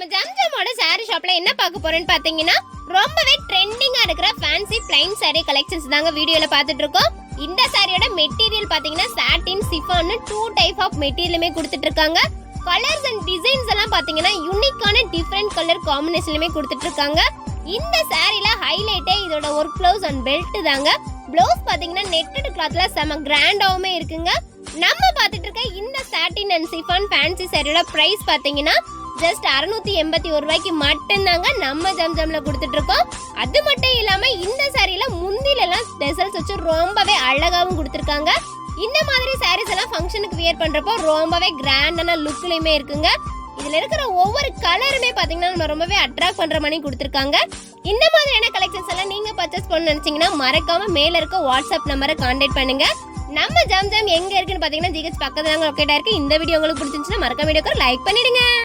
நம்ம ஜம்ஜமோட saree ஷாப்ல என்ன பார்க்க போறோம்னு பாத்தீங்கன்னா ரொம்பவே ட்ரெண்டிங்கா இருக்கிற ஃபேன்சி பிளைன் saree கலெக்ஷன்ஸ் தாங்க வீடியோல பார்த்துட்டு இருக்கோம். இந்த சாரியோட மெட்டீரியல் பாத்தீங்கன்னா சாட்டின் சிஃபான் 2 டைப் ஆஃப் மெட்டீரியலுமே கொடுத்துட்டு இருக்காங்க. கலர்ஸ் அண்ட் டிசைன்ஸ் எல்லாம் பாத்தீங்கன்னா யூனிக்கான டிஃபரெண்ட் கலர் காம்பினேஷன்லயுமே கொடுத்துட்டு இருக்காங்க. இந்த சாரில ஹைலைட்டே இதோட ஒர்க் ப்ளவுஸ் அண்ட் பெல்ட் தாங்க. ப்ளவுஸ் பாத்தீங்கன்னா நெட்டட் கிளாத்ல செம கிராண்டாவுமே இருக்குங்க. நம்ம பார்த்துட்டு இருக்க இந்த சாட்டின் அண்ட் சிஃபான் ஃபேன்சி சாரியோட பிரைஸ் பாத்தீங்கன்னா ஜஸ்ட் 681 ரூபாய்க்கு மட்டும்தாங்க நம்ம ஜம்ஜம்ல கொடுத்துட்டு இருக்கோம். அது மட்டும் இல்லாம இந்த சாரியில முந்தில எல்லாம் டெசல்ஸ் வச்சு ரொம்பவே அழகாவும் கொடுத்துருக்காங்க. இந்த மாதிரி சாரீஸ் எல்லாம் ஃபங்க்ஷனுக்கு வியர் பண்றப்போ ரொம்பவே கிராண்டான லுக்லயுமே இருக்குங்க. இதுல இருக்கிற ஒவ்வொரு கலருமே பாத்தீங்கன்னா நம்ம ரொம்பவே அட்ராக்ட் பண்ற மாதிரி கொடுத்துருக்காங்க. இந்த மாதிரியான கலெக்ஷன்ஸ் எல்லாம் நீங்க பர்ச்சேஸ் பண்ண நினைச்சீங்கன்னா மறக்காம மேல இருக்க வாட்ஸ்அப் நம்பரை கான்டாக்ட் பண்ணுங்க. நம்ம ஜம்ஜம் எங்க இருக்குன்னு பாத்தீங்கன்னா ஜிஹெச் பக்கத்துல லொகேட் ஆயிருக்கு. இந்த வீடியோ உங்களுக்கு பிடிச்சிருந்துச்சுன்னா மறக்காம வீடியோக்கு லைக் பண்ணிடுங்க.